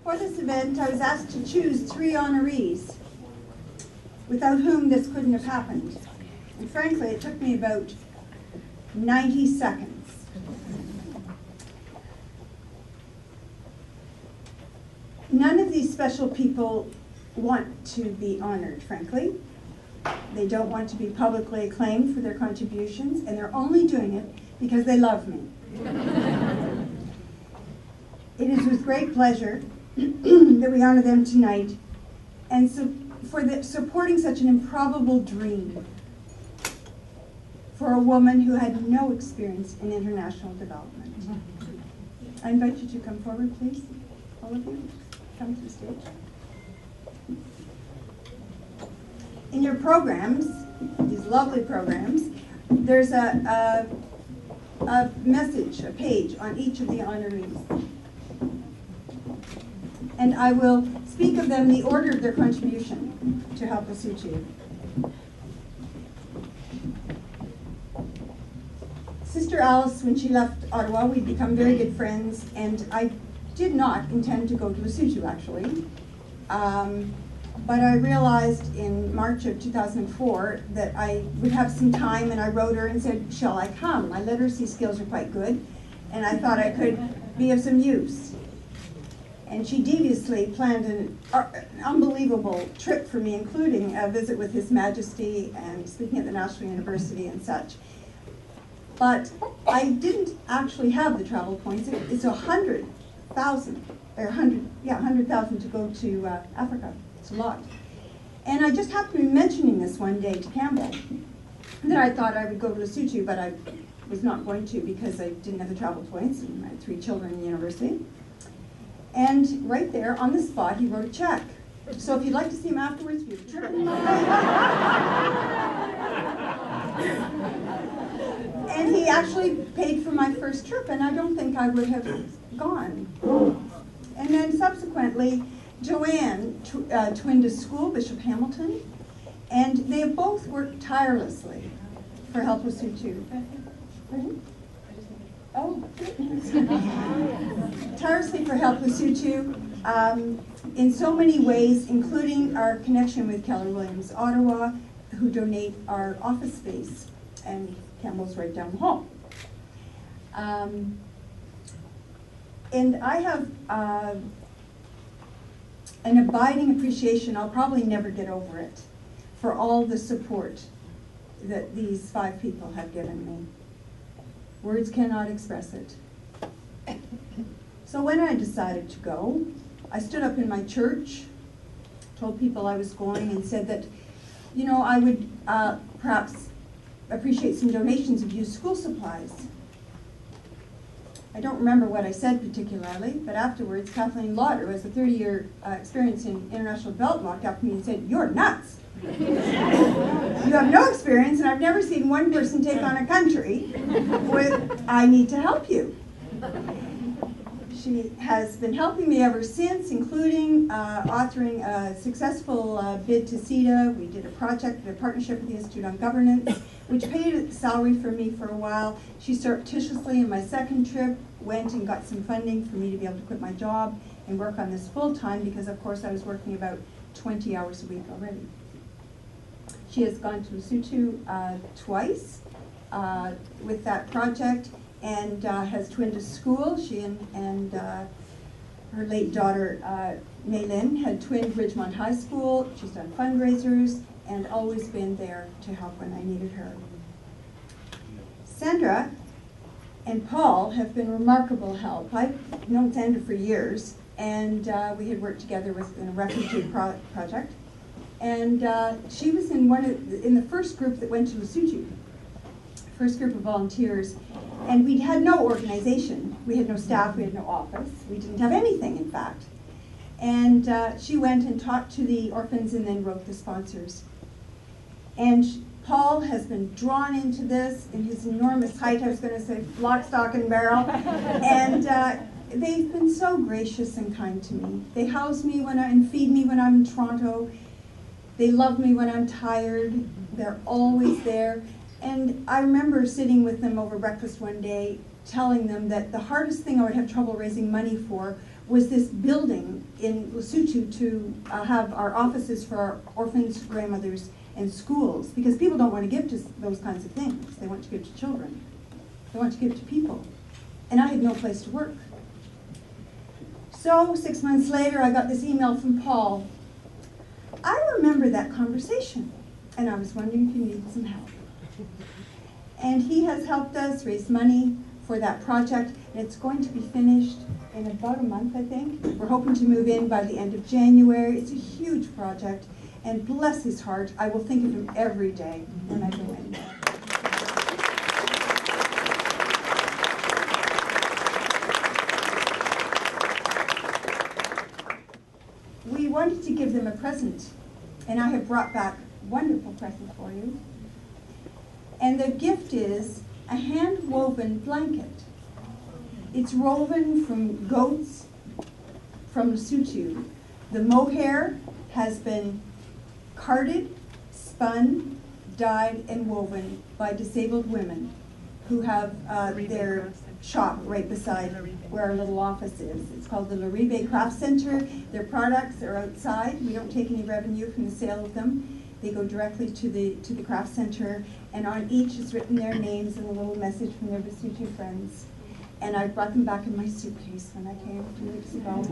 For this event, I was asked to choose 3 honorees, without whom this couldn't have happened. And frankly, it took me about 90 seconds. None of these special people want to be honored, frankly. They don't want to be publicly acclaimed for their contributions, and they're only doing it because they love me. It is with great pleasure that we honor them tonight, and so for supporting such an improbable dream for a woman who had no experience in international development. I invite you to come forward, please, all of you. Come to the stage. In your programs, these lovely programs, there's a message, a page on each of the honorees. And I will speak of them in the order of their contribution to help Lesotho. Sister Alice, when she left Ottawa, we'd become very good friends, and I did not intend to go to Lesotho, actually. But I realized in March of 2004 that I would have some time, and I wrote her and said, shall I come? My literacy skills are quite good, and I thought I could be of some use. And she deviously planned an unbelievable trip for me, including a visit with His Majesty and speaking at the National University and such. But I didn't actually have the travel points. It's 100,000, or 100,000 to go to Africa. It's a lot. And I just happened to be mentioning this one day to Campbell, that I thought I would go to Lesotho, but I was not going to because I didn't have the travel points, and I had 3 children in university. And right there, on the spot, he wrote a check. So if you'd like to see him afterwards, we have a trip. And he actually paid for my first trip, and I don't think I would have gone. And then subsequently, Joanne twinned a school, Bishop Hamilton, and they have both worked tirelessly for Help Lesotho. Oh, tirelessly for Help Lesotho in so many ways, including our connection with Keller Williams Ottawa, who donate our office space, and Campbell's right down the hall. And I have an abiding appreciation, I'll probably never get over it, for all the support that these 5 people have given me. Words cannot express it. So when I decided to go, I stood up in my church, told people I was going, and said that, you know, I would perhaps appreciate some donations of used school supplies. I don't remember what I said particularly, but afterwards, Kathleen Lauder, who has a 30-year experience in international development, walked up to me and said, "You're nuts. You have no experience, and I've never seen one person take on a country with, I need to help you." She has been helping me ever since, including authoring a successful bid to CETA. We did a project, a partnership with the Institute on Governance, which paid a salary for me for a while. She surreptitiously, in my second trip, went and got some funding for me to be able to quit my job and work on this full-time, because of course I was working about 20 hours a week already. She has gone to Lesotho twice with that project, and has twinned a school. She and her late daughter, Maylin, had twinned Ridgemont High School. She's done fundraisers and always been there to help when I needed her. Sandra and Paul have been remarkable help. I've known Sandra for years, and we had worked together in a refugee project. And she was in the first group that went to Lesotho, first group of volunteers. And we had no organization. We had no staff, we had no office. We didn't have anything, in fact. And she went and talked to the orphans and then wrote the sponsors. And Paul has been drawn into this in his enormous height, I was going to say lock, stock, and barrel. And they've been so gracious and kind to me. They house me and feed me when I'm in Toronto. They love me when I'm tired. They're always there. And I remember sitting with them over breakfast one day, telling them that the hardest thing I would have trouble raising money for was this building in Lesotho to have our offices for our orphans, grandmothers, and schools, because people don't want to give to those kinds of things. They want to give to children. They want to give to people. And I had no place to work. So 6 months later, I got this email from Paul. I remember that conversation, and I was wondering if you needed some help. And he has helped us raise money for that project, and it's going to be finished in about a month, I think. We're hoping to move in by the end of January. It's a huge project, and bless his heart, I will think of him every day when I go in there. We wanted to give them a present, and I have brought back a wonderful present for you. And the gift is a hand-woven blanket. It's woven from goats from Lesotho. The mohair has been carded, spun, dyed, and woven by disabled women who have their shop right beside where our little office is. It's called the Laribe Craft Center. Their products are outside. We don't take any revenue from the sale of them. They go directly to the craft center, and on each is written their names and a little message from their Lesotho friends. And I brought them back in my suitcase when I came 2 weeks ago.